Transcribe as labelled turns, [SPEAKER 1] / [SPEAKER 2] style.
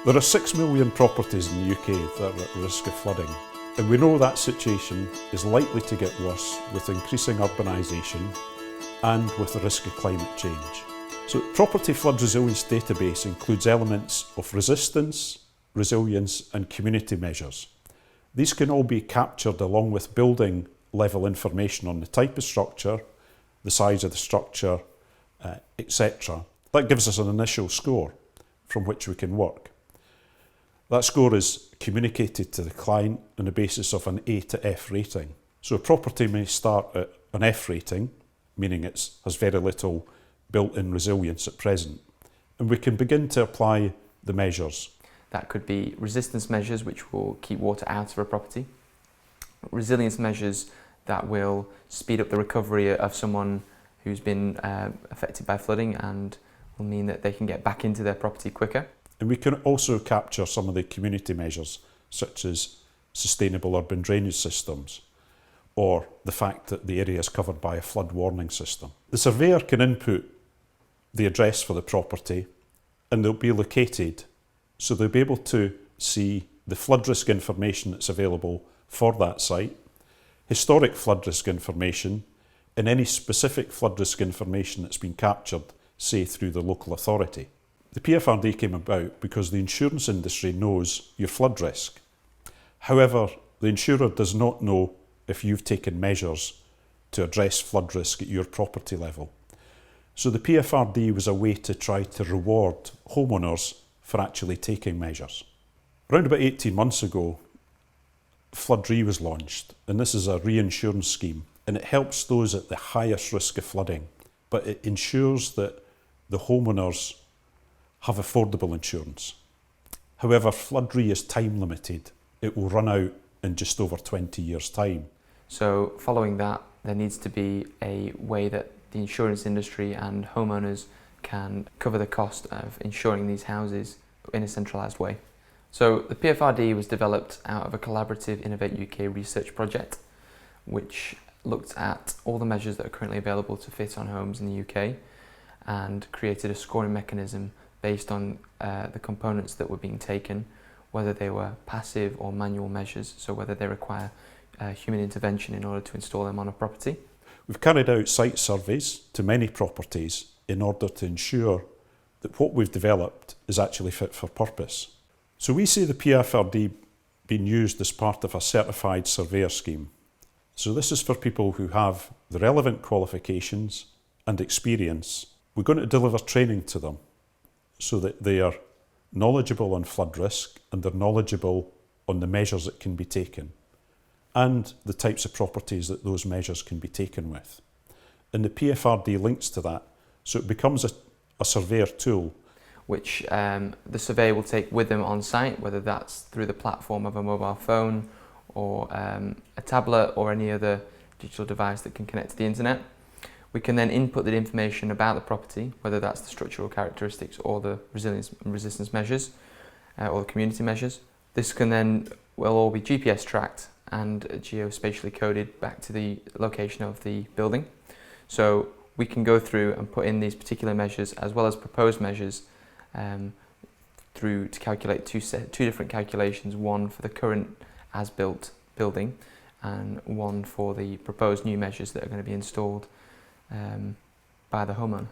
[SPEAKER 1] There are 6 million properties in the UK that are at risk of flooding, and we know that situation is likely to get worse with increasing urbanisation and with the risk of climate change. So the Property Flood Resilience Database includes elements of resistance, resilience and community measures. These can all be captured along with building level information on the type of structure, the size of the structure, etc. That gives us an initial score from which we can work. That score is communicated to the client on the basis of an A to F rating. So a property may start at an F rating, meaning it has very little built-in resilience at present. And we can begin to apply the measures.
[SPEAKER 2] That could be resistance measures, which will keep water out of a property. Resilience measures that will speed up the recovery of someone who's been affected by flooding and will mean that they can get back into their property quicker.
[SPEAKER 1] And we can also capture some of the community measures, such as sustainable urban drainage systems, or the fact that the area is covered by a flood warning system. The surveyor can input the address for the property and they'll be located, so they'll be able to see the flood risk information that's available for that site, historic flood risk information, and any specific flood risk information that's been captured, say through the local authority. The PFR-d came about because the insurance industry knows your flood risk. However, the insurer does not know if you've taken measures to address flood risk at your property level. So the PFR-d was a way to try to reward homeowners for actually taking measures. Around about 18 months ago, Flood RE was launched, and this is a reinsurance scheme, and it helps those at the highest risk of flooding, but it ensures that the homeowners have affordable insurance. However, Flood RE is time limited. It will run out in just over 20 years' time.
[SPEAKER 2] So following that, there needs to be a way that the insurance industry and homeowners can cover the cost of insuring these houses in a centralised way. So the PFR-d was developed out of a collaborative Innovate-UK research project, which looked at all the measures that are currently available to fit on homes in the UK and created a scoring mechanism based on the components that were being taken, whether they were passive or manual measures, so whether they require human intervention in order to install them on a property.
[SPEAKER 1] We've carried out site surveys to many properties in order to ensure that what we've developed is actually fit for purpose. So we see the PFR-d being used as part of a certified surveyor scheme. So this is for people who have the relevant qualifications and experience. We're going to deliver training to them so that they are knowledgeable on flood risk and they're knowledgeable on the measures that can be taken and the types of properties that those measures can be taken with. And the PFR-d links to that, so it becomes a surveyor tool
[SPEAKER 2] which the surveyor will take with them on site, whether that's through the platform of a mobile phone or a tablet or any other digital device that can connect to the internet. We can then input the information about the property, whether that's the structural characteristics or the resilience and resistance measures or the community measures. This can then will all be GPS tracked and geospatially coded back to the location of the building. So we can go through and put in these particular measures as well as proposed measures through to calculate two different calculations, one for the current as-built building and one for the proposed new measures that are going to be installed by the homeowner.